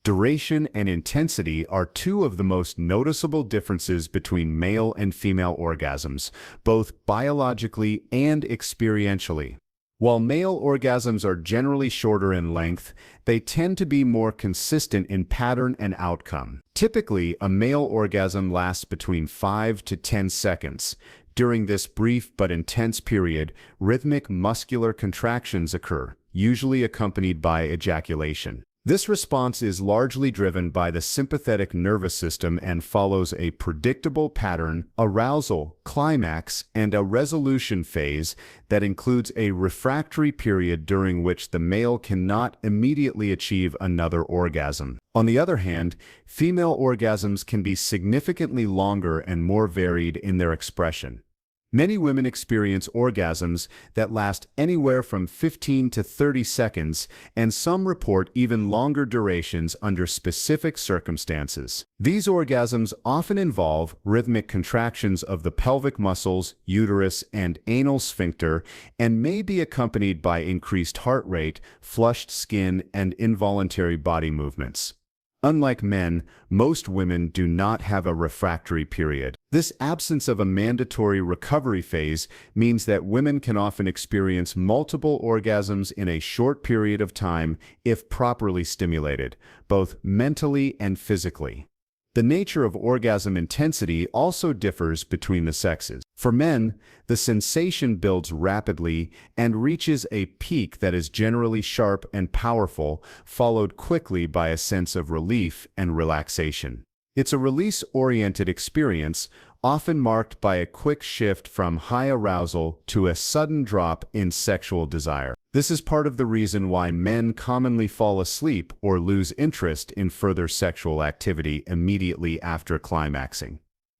Duration and intensity are two of the most noticeable differences between male and female orgasms, both biologically and experientially. While male orgasms are generally shorter in length, they tend to be more consistent in pattern and outcome. Typically, a male orgasm lasts between 5 to 10 seconds. During this brief but intense period, rhythmic muscular contractions occur, usually accompanied by ejaculation. This response is largely driven by the sympathetic nervous system and follows a predictable pattern: arousal, climax, and a resolution phase that includes a refractory period during which the male cannot immediately achieve another orgasm. On the other hand, female orgasms can be significantly longer and more varied in their expression. Many women experience orgasms that last anywhere from 15 to 30 seconds, and some report even longer durations under specific circumstances. These orgasms often involve rhythmic contractions of the pelvic muscles, uterus, and anal sphincter, and may be accompanied by increased heart rate, flushed skin, and involuntary body movements. Unlike men, most women do not have a refractory period. This absence of a mandatory recovery phase means that women can often experience multiple orgasms in a short period of time if properly stimulated, both mentally and physically. The nature of orgasm intensity also differs between the sexes. For men, the sensation builds rapidly and reaches a peak that is generally sharp and powerful, followed quickly by a sense of relief and relaxation. It's a release-oriented experience, often marked by a quick shift from high arousal to a sudden drop in sexual desire. This is part of the reason why men commonly fall asleep or lose interest in further sexual activity immediately after climaxing.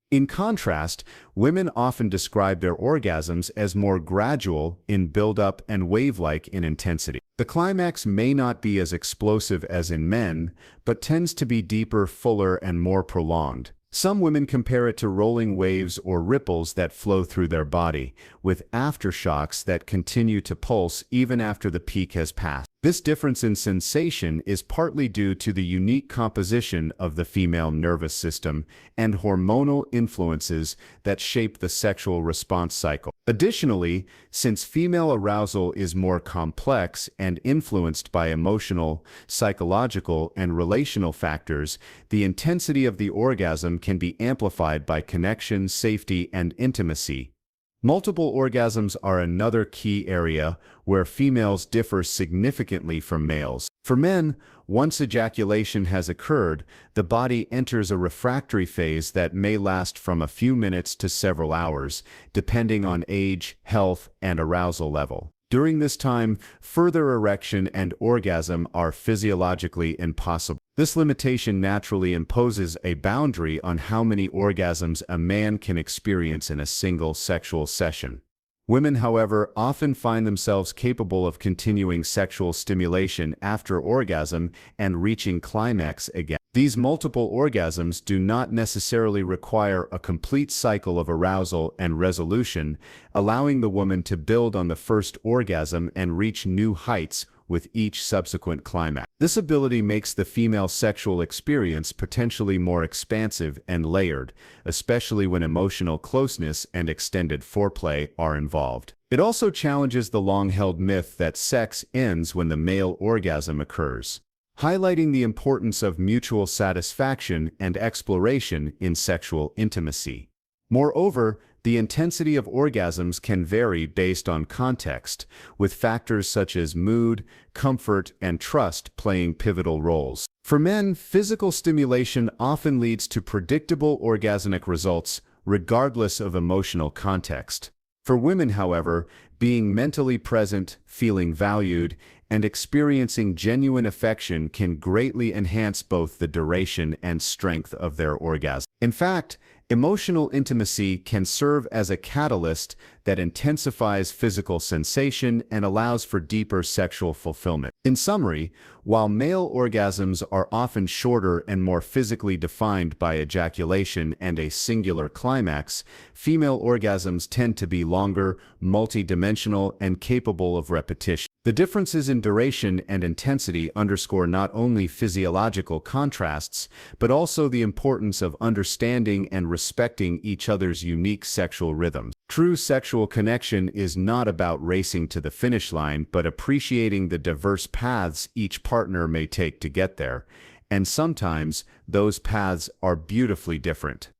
In contrast, women often describe their orgasms as more gradual in build-up and wave-like in intensity. The climax may not be as explosive as in men, but tends to be deeper, fuller, and more prolonged. Some women compare it to rolling waves or ripples that flow through their body, with aftershocks that continue to pulse even after the peak has passed. This difference in sensation is partly due to the unique composition of the female nervous system and hormonal influences that shape the sexual response cycle. Additionally, since female arousal is more complex and influenced by emotional, psychological, and relational factors, the intensity of the orgasm can be amplified by connection, safety, and intimacy. Multiple orgasms are another key area where females differ significantly from males. For men, once ejaculation has occurred, the body enters a refractory phase that may last from a few minutes to several hours, depending on age, health, and arousal level. During this time, further erection and orgasm are physiologically impossible. This limitation naturally imposes a boundary on how many orgasms a man can experience in a single sexual session. Women, however, often find themselves capable of continuing sexual stimulation after orgasm and reaching climax again. These multiple orgasms do not necessarily require a complete cycle of arousal and resolution, allowing the woman to build on the first orgasm and reach new heights with each subsequent climax. This ability makes the female sexual experience potentially more expansive and layered, especially when emotional closeness and extended foreplay are involved. It also challenges the long-held myth that sex ends when the male orgasm occurs, highlighting the importance of mutual satisfaction and exploration in sexual intimacy. Moreover, the intensity of orgasms can vary based on context, with factors such as mood, comfort, and trust playing pivotal roles. For men, physical stimulation often leads to predictable orgasmic results, regardless of emotional context. For women, however, being mentally present, feeling valued, and experiencing genuine affection can greatly enhance both the duration and strength of their orgasm. In fact, emotional intimacy can serve as a catalyst that intensifies physical sensation and allows for deeper sexual fulfillment. In summary, while male orgasms are often shorter and more physically defined by ejaculation and a singular climax, female orgasms tend to be longer, multidimensional, and capable of repetition. The differences in duration and intensity underscore not only physiological contrasts, but also the importance of understanding and respecting each other's unique sexual rhythms. True sexual connection is not about racing to the finish line, but appreciating the diverse paths each partner may take to get there, and sometimes those paths are beautifully different.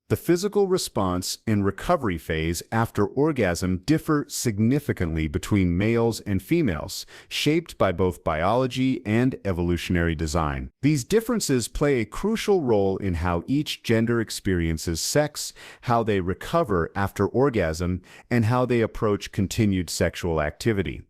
The physical response and recovery phase after orgasm differ significantly between males and females, shaped by both biology and evolutionary design. These differences play a crucial role in how each gender experiences sex, how they recover after orgasm, and how they approach continued sexual activity.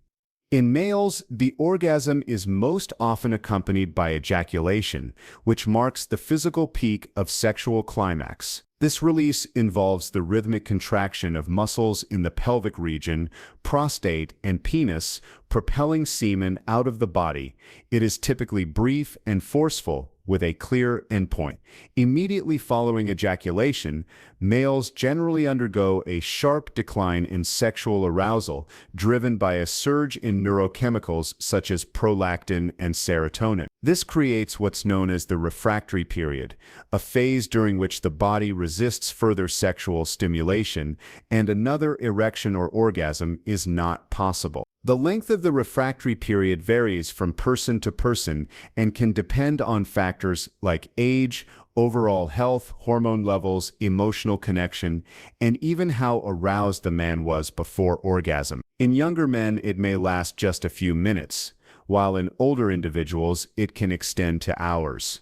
In males, the orgasm is most often accompanied by ejaculation, which marks the physical peak of sexual climax. This release involves the rhythmic contraction of muscles in the pelvic region, prostate, and penis, propelling semen out of the body. It is typically brief and forceful, with a clear endpoint. Immediately following ejaculation, males generally undergo a sharp decline in sexual arousal, driven by a surge in neurochemicals such as prolactin and serotonin. This creates what's known as the refractory period, a phase during which the body resists further sexual stimulation, and another erection or orgasm is not possible. The length of the refractory period varies from person to person and can depend on factors like age, overall health, hormone levels, emotional connection, and even how aroused the man was before orgasm. In younger men, it may last just a few minutes, while in older individuals, it can extend to hours.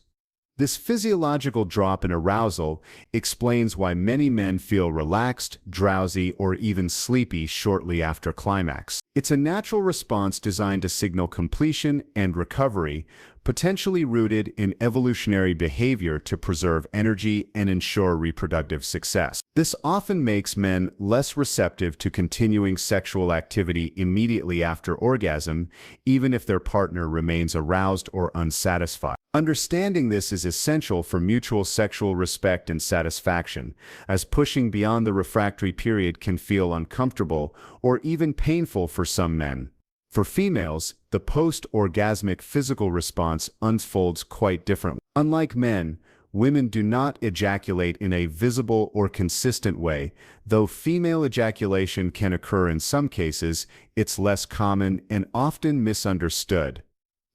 This physiological drop in arousal explains why many men feel relaxed, drowsy, or even sleepy shortly after climax. It's a natural response designed to signal completion and recovery, potentially rooted in evolutionary behavior to preserve energy and ensure reproductive success. This often makes men less receptive to continuing sexual activity immediately after orgasm, even if their partner remains aroused or unsatisfied. Understanding this is essential for mutual sexual respect and satisfaction, as pushing beyond the refractory period can feel uncomfortable or even painful for some men. For females, the post-orgasmic physical response unfolds quite differently. Unlike men, women do not ejaculate in a visible or consistent way. Though female ejaculation can occur in some cases, it's less common and often misunderstood.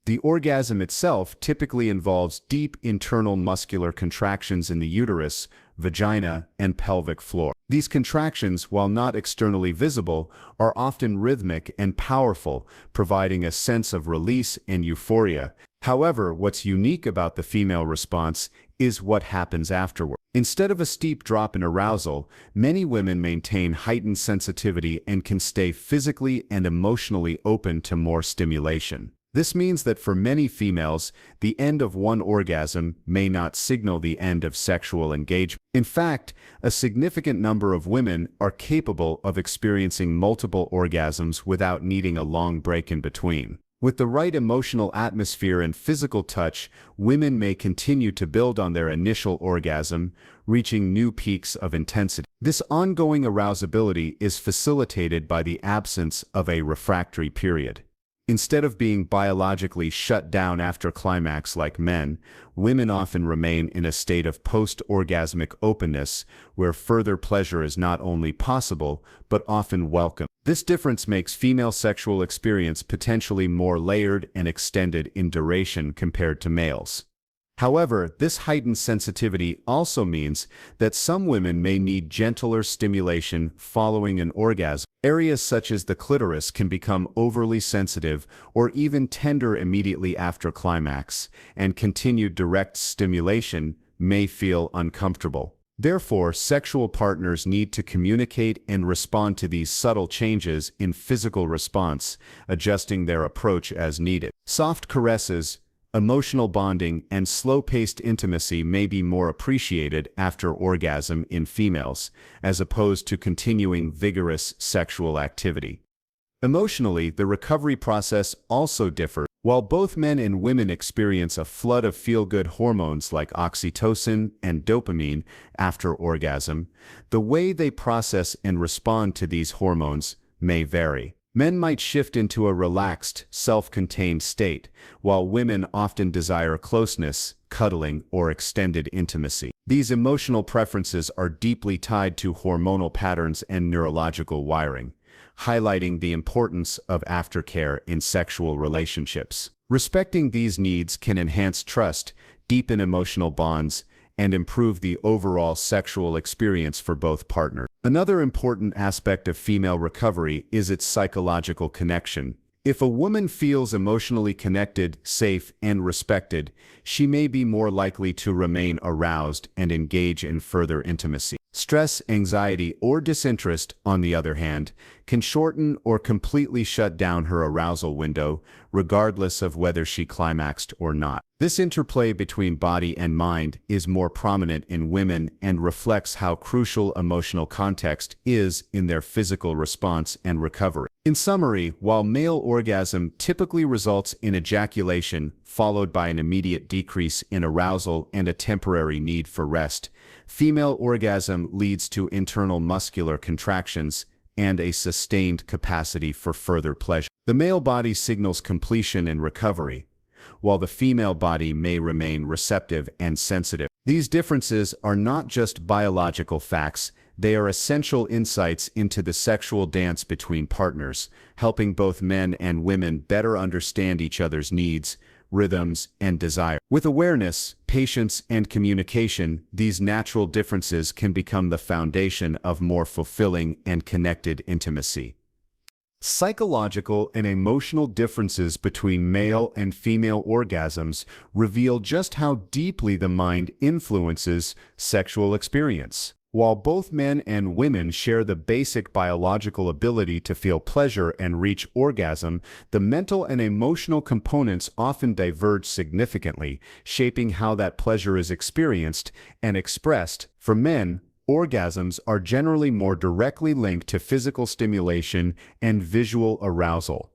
The orgasm itself typically involves deep internal muscular contractions in the uterus, vagina, and pelvic floor. These contractions, while not externally visible, are often rhythmic and powerful, providing a sense of release and euphoria. However, what's unique about the female response is what happens afterward. Instead of a steep drop in arousal, many women maintain heightened sensitivity and can stay physically and emotionally open to more stimulation. This means that for many females, the end of one orgasm may not signal the end of sexual engagement. In fact, a significant number of women are capable of experiencing multiple orgasms without needing a long break in between. With the right emotional atmosphere and physical touch, women may continue to build on their initial orgasm, reaching new peaks of intensity. This ongoing arousability is facilitated by the absence of a refractory period. Instead of being biologically shut down after climax like men, women often remain in a state of post-orgasmic openness where further pleasure is not only possible, but often welcome. This difference makes female sexual experience potentially more layered and extended in duration compared to males. However, this heightened sensitivity also means that some women may need gentler stimulation following an orgasm. Areas such as the clitoris can become overly sensitive or even tender immediately after climax, and continued direct stimulation may feel uncomfortable. Therefore, sexual partners need to communicate and respond to these subtle changes in physical response, adjusting their approach as needed. Soft caresses, emotional bonding, and slow-paced intimacy may be more appreciated after orgasm in females, as opposed to continuing vigorous sexual activity. Emotionally, the recovery process also differs. While both men and women experience a flood of feel-good hormones like oxytocin and dopamine after orgasm, the way they process and respond to these hormones may vary. Men might shift into a relaxed, self-contained state, while women often desire closeness, cuddling, or extended intimacy. These emotional preferences are deeply tied to hormonal patterns and neurological wiring, highlighting the importance of aftercare in sexual relationships. Respecting these needs can enhance trust, deepen emotional bonds, and improve the overall sexual experience for both partners. Another important aspect of female recovery is its psychological connection. If a woman feels emotionally connected, safe, and respected, she may be more likely to remain aroused and engage in further intimacy. Stress, anxiety, or disinterest, on the other hand, can shorten or completely shut down her arousal window, regardless of whether she climaxed or not. This interplay between body and mind is more prominent in women and reflects how crucial emotional context is in their physical response and recovery. In summary, while male orgasm typically results in ejaculation followed by an immediate decrease in arousal and a temporary need for rest, female orgasm leads to internal muscular contractions and a sustained capacity for further pleasure. The male body signals completion and recovery, while the female body may remain receptive and sensitive. These differences are not just biological facts, they are essential insights into the sexual dance between partners, helping both men and women better understand each other's needs, rhythms, and desire. With awareness, patience, and communication, these natural differences can become the foundation of more fulfilling and connected intimacy. Psychological and emotional differences between male and female orgasms reveal just how deeply the mind influences sexual experience. While both men and women share the basic biological ability to feel pleasure and reach orgasm, the mental and emotional components often diverge significantly, shaping how that pleasure is experienced and expressed. For men, orgasms are generally more directly linked to physical stimulation and visual arousal.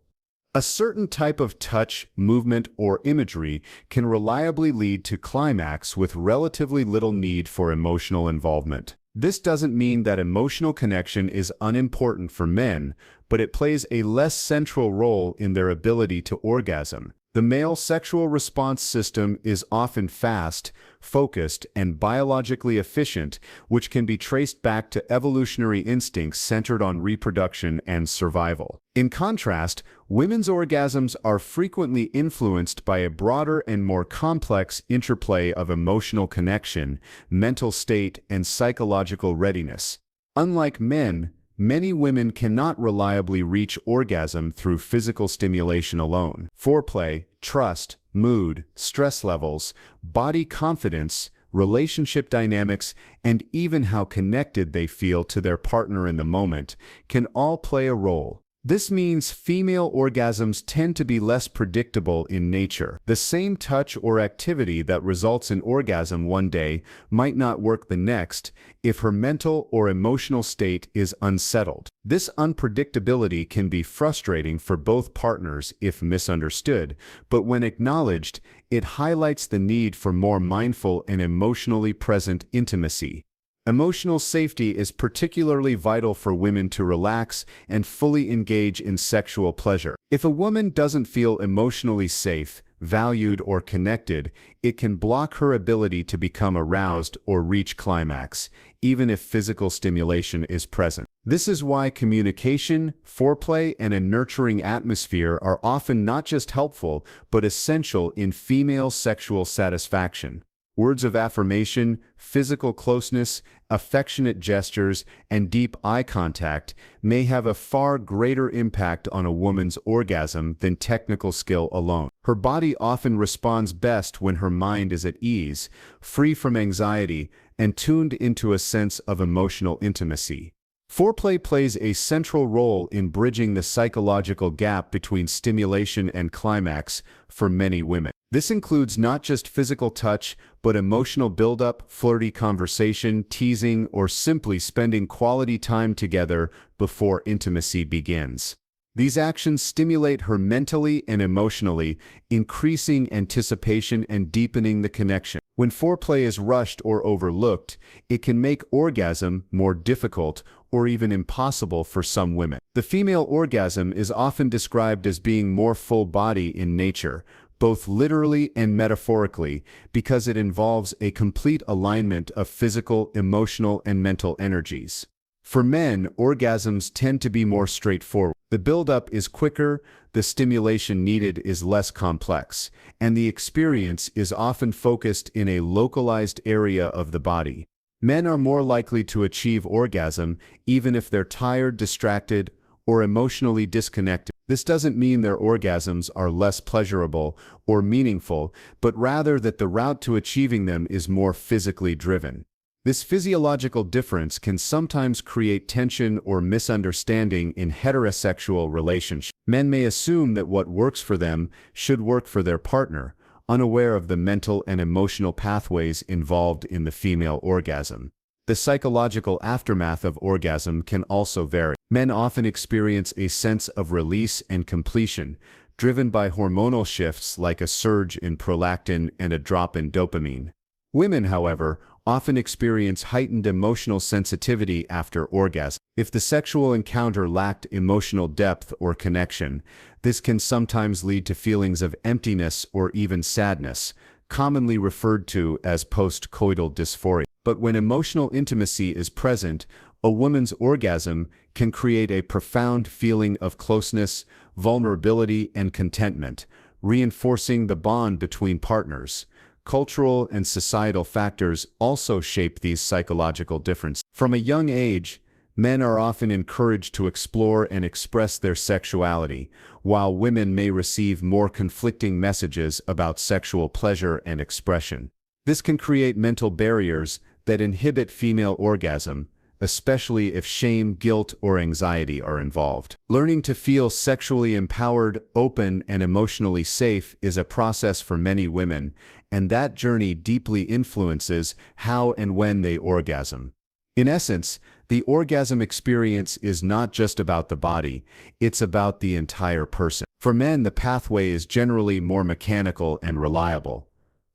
A certain type of touch, movement, or imagery can reliably lead to climax with relatively little need for emotional involvement. This doesn't mean that emotional connection is unimportant for men, but it plays a less central role in their ability to orgasm. The male sexual response system is often fast, focused, and biologically efficient, which can be traced back to evolutionary instincts centered on reproduction and survival. In contrast, women's orgasms are frequently influenced by a broader and more complex interplay of emotional connection, mental state, and psychological readiness. Unlike men, many women cannot reliably reach orgasm through physical stimulation alone. Foreplay, trust, mood, stress levels, body confidence, relationship dynamics, and even how connected they feel to their partner in the moment can all play a role. This means female orgasms tend to be less predictable in nature. The same touch or activity that results in orgasm one day might not work the next if her mental or emotional state is unsettled. This unpredictability can be frustrating for both partners if misunderstood, but when acknowledged, it highlights the need for more mindful and emotionally present intimacy. Emotional safety is particularly vital for women to relax and fully engage in sexual pleasure. If a woman doesn't feel emotionally safe, valued, or connected, it can block her ability to become aroused or reach climax, even if physical stimulation is present. This is why communication, foreplay, and a nurturing atmosphere are often not just helpful, but essential in female sexual satisfaction. Words of affirmation, physical closeness, affectionate gestures, and deep eye contact may have a far greater impact on a woman's orgasm than technical skill alone. Her body often responds best when her mind is at ease, free from anxiety, and tuned into a sense of emotional intimacy. Foreplay plays a central role in bridging the psychological gap between stimulation and climax for many women. This includes not just physical touch, but emotional buildup, flirty conversation, teasing, or simply spending quality time together before intimacy begins. These actions stimulate her mentally and emotionally, increasing anticipation and deepening the connection. When foreplay is rushed or overlooked, it can make orgasm more difficult or even impossible for some women. The female orgasm is often described as being more full body in nature, both literally and metaphorically, because it involves a complete alignment of physical, emotional, and mental energies. For men, orgasms tend to be more straightforward. The buildup is quicker, the stimulation needed is less complex, and the experience is often focused in a localized area of the body. Men are more likely to achieve orgasm even if they're tired, distracted, or emotionally disconnected. This doesn't mean their orgasms are less pleasurable or meaningful, but rather that the route to achieving them is more physically driven. This physiological difference can sometimes create tension or misunderstanding in heterosexual relationships. Men may assume that what works for them should work for their partner, unaware of the mental and emotional pathways involved in the female orgasm. The psychological aftermath of orgasm can also vary. Men often experience a sense of release and completion, driven by hormonal shifts like a surge in prolactin and a drop in dopamine. Women, however, often experience heightened emotional sensitivity after orgasm. If the sexual encounter lacked emotional depth or connection, this can sometimes lead to feelings of emptiness or even sadness, commonly referred to as post-coital dysphoria. But when emotional intimacy is present, a woman's orgasm can create a profound feeling of closeness, vulnerability, and contentment, reinforcing the bond between partners. Cultural and societal factors also shape these psychological differences. From a young age, men are often encouraged to explore and express their sexuality, while women may receive more conflicting messages about sexual pleasure and expression. This can create mental barriers that inhibit female orgasm, especially if shame, guilt, or anxiety are involved. Learning to feel sexually empowered, open, and emotionally safe is a process for many women, and that journey deeply influences how and when they orgasm. In essence, the orgasm experience is not just about the body, it's about the entire person. For men, the pathway is generally more mechanical and reliable.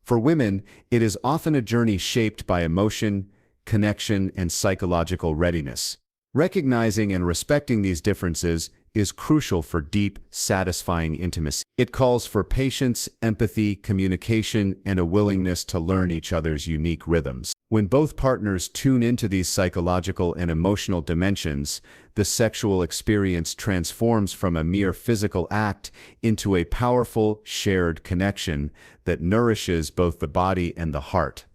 For women, it is often a journey shaped by emotion, connection, and psychological readiness. Recognizing and respecting these differences is crucial for deep, satisfying intimacy. It calls for patience, empathy, communication, and a willingness to learn each other's unique rhythms. When both partners tune into these psychological and emotional dimensions, the sexual experience transforms from a mere physical act into a powerful, shared connection that nourishes both the body and the heart.